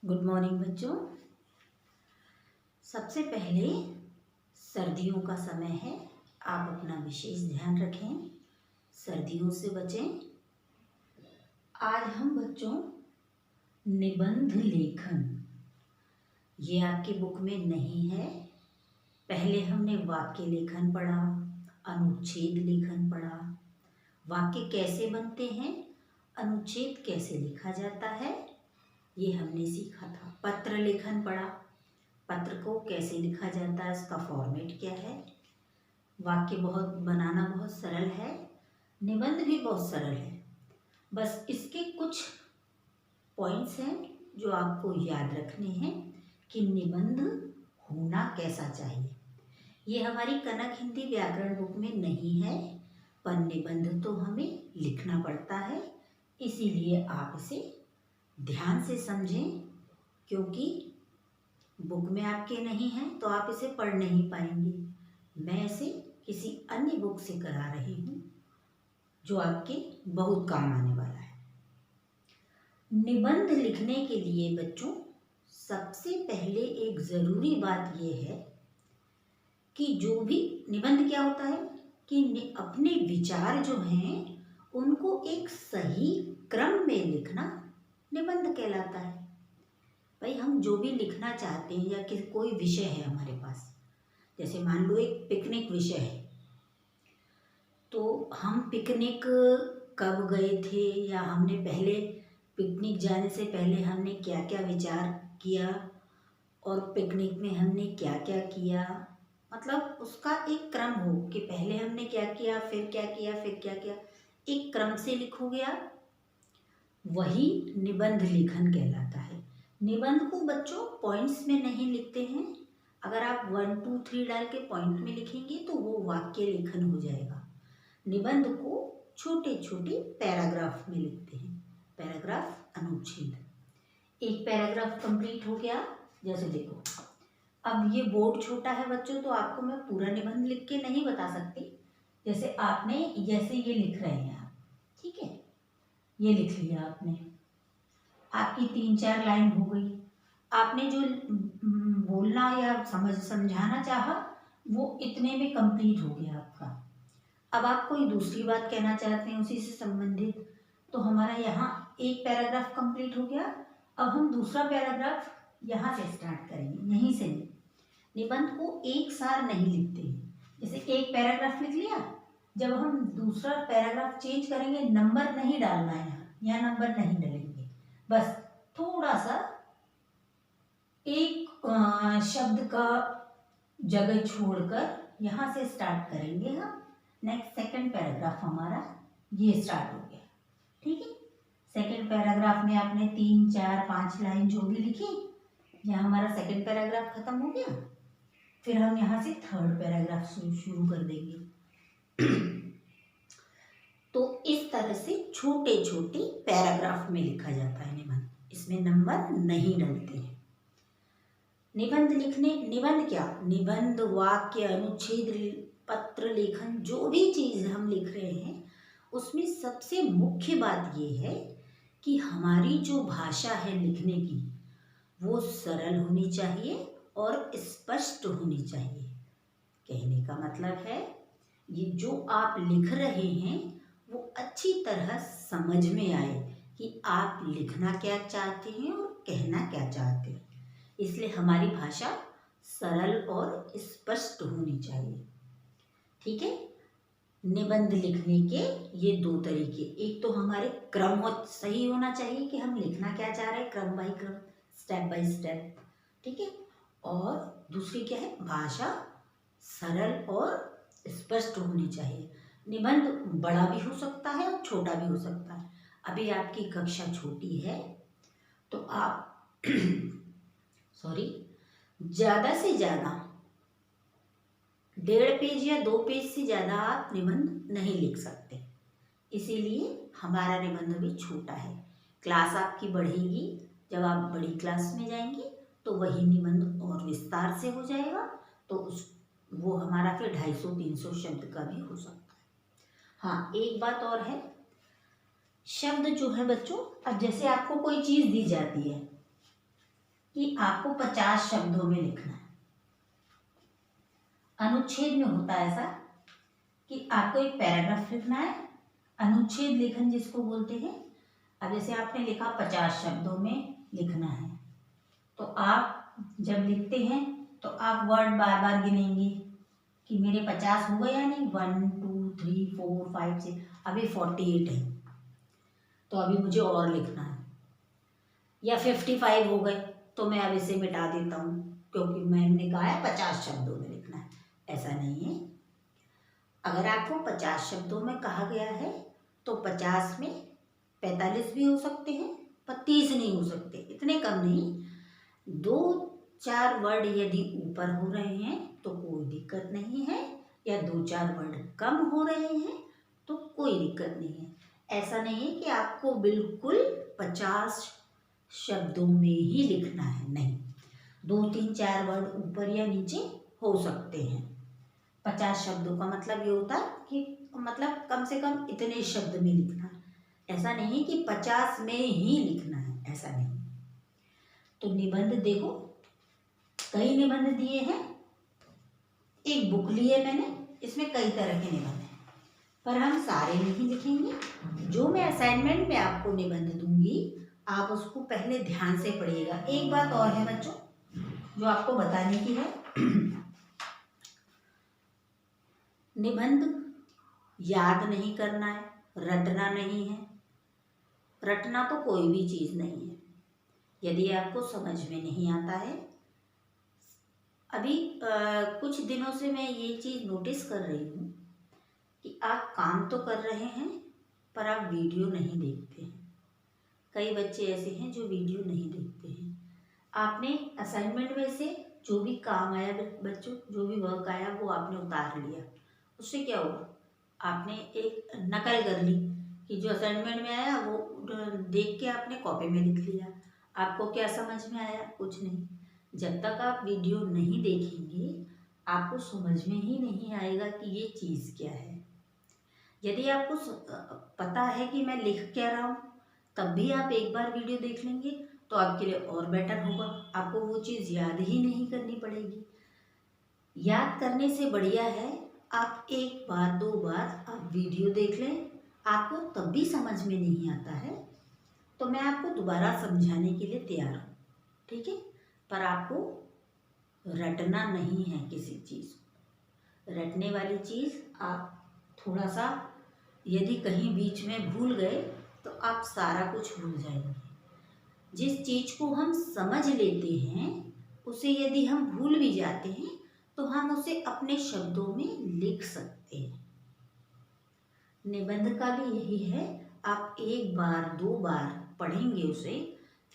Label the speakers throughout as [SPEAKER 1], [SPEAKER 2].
[SPEAKER 1] Good morning बच्चों। सबसे पहले सर्दियों का समय है, आप अपना विशेष ध्यान रखें, सर्दियों से बचें। आज हम बच्चों निबंध लेखन, ये आपकी बुक में नहीं है। पहले हमने वाक्य लेखन पढ़ा, अनुच्छेद लेखन पढ़ा, वाक्य कैसे बनते हैं, अनुच्छेद कैसे लिखा जाता है, ये हमने सीखा था। पत्र लेखन पढ़ा, पत्र को कैसे लिखा जाता है, इसका फॉर्मेट क्या है। वाक्य बनाना बहुत सरल है, निबंध भी बहुत सरल है। बस इसके कुछ पॉइंट्स हैं जो आपको याद रखने हैं कि निबंध होना कैसा चाहिए। ये हमारी कनक हिंदी व्याकरण बुक में नहीं है, पर निबंध तो हमें लिखना पड़ता है, इसीलिए आप इसे ध्यान से समझें, क्योंकि बुक में आपके नहीं है तो आप इसे पढ़ नहीं पाएंगे। मैं इसे किसी अन्य बुक से करा रही हूँ जो आपके बहुत काम आने वाला है। निबंध लिखने के लिए बच्चों सबसे पहले एक ज़रूरी बात यह है कि जो भी निबंध क्या होता है कि अपने विचार जो हैं उनको एक सही क्रम में लिखना निबंध कहलाता है। भाई हम जो भी लिखना चाहते हैं या कि कोई विषय है हमारे पास, जैसे मान लो एक पिकनिक विषय है, तो हम पिकनिक कब गए थे या हमने पहले पिकनिक जाने से पहले हमने क्या क्या विचार किया और पिकनिक में हमने क्या क्या किया, मतलब उसका एक क्रम हो कि पहले हमने क्या किया, फिर क्या किया, फिर क्या किया, एक क्रम से लिखोगे आप, वही निबंध लेखन कहलाता है। निबंध को बच्चों पॉइंट्स में नहीं लिखते हैं। अगर आप 1 2 3 डाल के पॉइंट में लिखेंगे तो वो वाक्य लेखन हो जाएगा। निबंध को छोटे छोटे पैराग्राफ में लिखते हैं, पैराग्राफ, अनुच्छेद। एक पैराग्राफ कंप्लीट हो गया, जैसे देखो अब ये बोर्ड छोटा है बच्चों, तो आपको मैं पूरा निबंध लिख के नहीं बता सकती। जैसे आपने जैसे ये लिख रहे हैं आप, ठीक है, ये लिख लिया आपने, आपकी 3 4 लाइन हो गई। आपने जो बोलना या समझाना चाहा वो इतने में कंप्लीट हो गया आपका। अब आप कोई दूसरी बात कहना चाहते हैं उसी से संबंधित, तो हमारा यहाँ एक पैराग्राफ कंप्लीट हो गया। अब हम दूसरा पैराग्राफ यहाँ से स्टार्ट करेंगे, यहीं से नहीं। निबंध को एक सार नहीं लिखते हैं। जैसे एक पैराग्राफ लिख लिया, जब हम दूसरा पैराग्राफ चेंज करेंगे नंबर नहीं डालना है, यहाँ नंबर नहीं डालेंगे, बस थोड़ा सा एक शब्द का जगह छोड़कर यहाँ से स्टार्ट करेंगे हम। नेक्स्ट सेकंड पैराग्राफ हमारा ये स्टार्ट हो गया, ठीक है। सेकंड पैराग्राफ में आपने 3 4 5 लाइन जो भी लिखी, यहाँ हमारा सेकंड पैराग्राफ खत्म हो गया। फिर हम यहाँ से थर्ड पैराग्राफ शुरू कर देंगे। तो इस तरह से छोटे छोटे पैराग्राफ में लिखा जाता है निबंध, इसमें नंबर नहीं डलते हैं। निबंध लिखने, निबंध क्या, निबंध, वाक्य, अनुच्छेद, पत्र लेखन, जो भी चीज़ हम लिख रहे हैं उसमें सबसे मुख्य बात ये है कि हमारी जो भाषा है लिखने की वो सरल होनी चाहिए और स्पष्ट होनी चाहिए। कहने का मतलब है ये जो आप लिख रहे हैं वो अच्छी तरह समझ में आए कि आप लिखना क्या चाहते हैं और कहना क्या चाहते हैं। इसलिए हमारी भाषा सरल और स्पष्ट होनी चाहिए, ठीक है। निबंध लिखने के ये 2 तरीके, एक तो हमारे क्रम सही होना चाहिए कि हम लिखना क्या चाह रहे हैं, क्रम बाय क्रम, स्टेप बाय स्टेप, ठीक है। और दूसरी क्या है, भाषा सरल और स्पष्ट होनी चाहिए। निबंध बड़ा भी हो सकता है और छोटा भी हो सकता है। अभी आपकी कक्षा छोटी है तो आप ज़्यादा से ज़्यादा 1.5 पेज या 2 पेज से ज़्यादा आप निबंध नहीं लिख सकते, इसीलिए हमारा निबंध भी छोटा है। क्लास आपकी बढ़ेगी, जब आप बड़ी क्लास में जाएंगे तो वही निबंध और विस्तार से हो जाएगा, तो वो हमारा फिर 250 300 शब्द का भी हो सकता है। हाँ, एक बात और है, शब्द जो है बच्चों, अब जैसे आपको कोई चीज़ दी जाती है, कि आपको 50 शब्दों में लिखना है। अनुच्छेद में होता है ऐसा कि आपको एक पैराग्राफ लिखना है, अनुच्छेद लेखन जिसको बोलते हैं। अब जैसे आपने लिखा 50 शब्दों में लिखना है, तो आप जब लिखते हैं तो आप वर्ड बार बार गिनेंगे कि मेरे 50 हो गए या नहीं, 1 2 3 4 5 6, अभी 48 है तो अभी मुझे और लिखना है, या 55 हो गए तो मैं अब इसे मिटा देता हूँ क्योंकि मैंने कहा है 50 शब्दों में लिखना है। ऐसा नहीं है। अगर आपको 50 शब्दों में कहा गया है तो 50 में 45 भी हो सकते हैं, पर 30 नहीं हो सकते, इतने कम नहीं। 2-4 वर्ड यदि ऊपर हो रहे हैं तो कोई दिक्कत नहीं है, या 2-4 वर्ड कम हो रहे हैं तो कोई दिक्कत नहीं है। ऐसा नहीं है कि आपको बिल्कुल 50 शब्दों में ही लिखना है, नहीं, 2-3-4 वर्ड ऊपर या नीचे हो सकते हैं। 50 शब्दों का मतलब ये होता है कि मतलब कम से कम इतने शब्द में लिखना है। ऐसा नहीं कि 50 में ही लिखना है, ऐसा नहीं। तो निबंध देखो, कई निबंध दिए हैं, एक बुक ली है मैंने, इसमें कई तरह के निबंध हैं, पर हम सारे नहीं लिखेंगे। जो मैं असाइनमेंट में आपको निबंध दूंगी आप उसको पहले ध्यान से पढ़िएगा। एक बात और है बच्चों जो आपको बताने की है, निबंध याद नहीं करना है, रटना नहीं है। रटना तो कोई भी चीज़ नहीं है। यदि आपको समझ में नहीं आता है, अभी कुछ दिनों से मैं ये चीज़ नोटिस कर रही हूँ कि आप काम तो कर रहे हैं पर आप वीडियो नहीं देखते हैं। कई बच्चे ऐसे हैं जो वीडियो नहीं देखते हैं। आपने असाइनमेंट में से जो भी काम आया बच्चों, जो भी वर्क आया वो आपने उतार लिया, उससे क्या हुआ, आपने एक नकल कर ली कि जो असाइनमेंट में आया वो देख के आपने कॉपी में लिख लिया। आपको क्या समझ में आया, कुछ नहीं। जब तक आप वीडियो नहीं देखेंगे आपको समझ में ही नहीं आएगा कि ये चीज़ क्या है। यदि आपको पता है कि मैं लिख क्या रहा हूँ, तब भी आप एक बार वीडियो देख लेंगे तो आपके लिए और बेटर होगा, आपको वो चीज़ याद ही नहीं करनी पड़ेगी। याद करने से बढ़िया है आप एक बार 2 बार आप वीडियो देख लें। आपको तब भी समझ में नहीं आता है तो मैं आपको दोबारा समझाने के लिए तैयार हूँ, ठीक है। पर आपको रटना नहीं है किसी चीज़ को। रटने वाली चीज़ आप थोड़ा सा यदि कहीं बीच में भूल गए तो आप सारा कुछ भूल जाएंगे। जिस चीज़ को हम समझ लेते हैं उसे यदि हम भूल भी जाते हैं तो हम उसे अपने शब्दों में लिख सकते हैं। निबंध का भी यही है, आप एक बार 2 बार पढ़ेंगे उसे,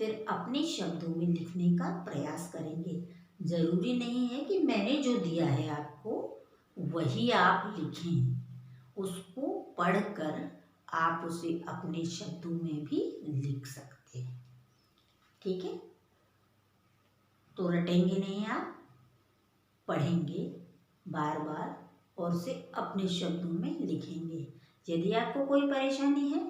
[SPEAKER 1] फिर अपने शब्दों में लिखने का प्रयास करेंगे। ज़रूरी नहीं है कि मैंने जो दिया है आपको वही आप लिखें, उसको पढ़कर आप उसे अपने शब्दों में भी लिख सकते हैं, ठीक है। तो रटेंगे नहीं, आप पढ़ेंगे बार बार और उसे अपने शब्दों में लिखेंगे। यदि आपको कोई परेशानी है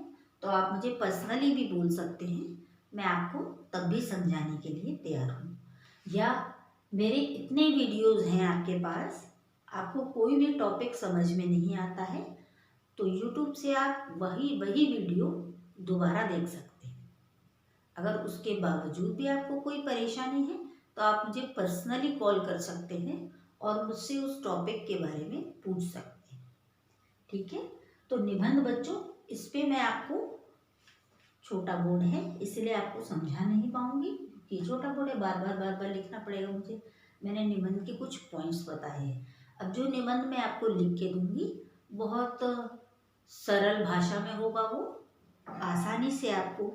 [SPEAKER 1] तो आप मुझे पर्सनली भी बोल सकते हैं, मैं आपको तब भी समझाने के लिए तैयार हूँ। या मेरे इतने वीडियोस हैं आपके पास, आपको कोई भी टॉपिक समझ में नहीं आता है तो यूट्यूब से आप वही वीडियो दोबारा देख सकते हैं। अगर उसके बावजूद भी आपको कोई परेशानी है तो आप मुझे पर्सनली कॉल कर सकते हैं और मुझसे उस टॉपिक के बारे में पूछ सकते हैं, ठीक है। तो निबंध बच्चों, इस पे मैं आपको, छोटा बोर्ड है इसलिए आपको समझा नहीं पाऊंगी कि छोटा बोर्ड है, बार बार लिखना पड़ेगा मुझे। मैंने निबंध के कुछ पॉइंट्स बताए हैं। अब जो निबंध मैं आपको लिख के दूंगी बहुत सरल भाषा में होगा, वो आसानी से आपको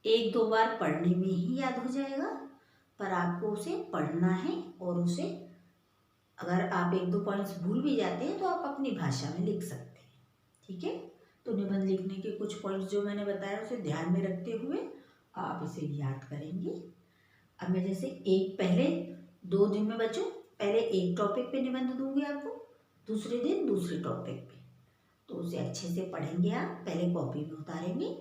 [SPEAKER 1] 1-2 बार पढ़ने में ही याद हो जाएगा, पर आपको उसे पढ़ना है और उसे अगर आप 1-2 पॉइंट्स भूल भी जाते हैं तो आप अपनी भाषा में लिख सकते हैं, ठीक है। तो निबंध लिखने के कुछ पॉइंट्स जो मैंने बताया उसे ध्यान में रखते हुए आप इसे याद करेंगे। अब मैं जैसे पहले 2 दिन में बच्चों, पहले एक टॉपिक पे निबंध दूंगी आपको, दूसरे दिन दूसरे टॉपिक पे, तो उसे अच्छे से पढ़ेंगे। आप पहले कॉपी में उतारेंगे,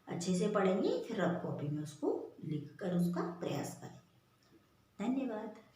[SPEAKER 1] अच्छे से पढ़ेंगे, फिर आप कॉपी में उसको लिख कर उसका प्रयास करेंगे, धन्यवाद।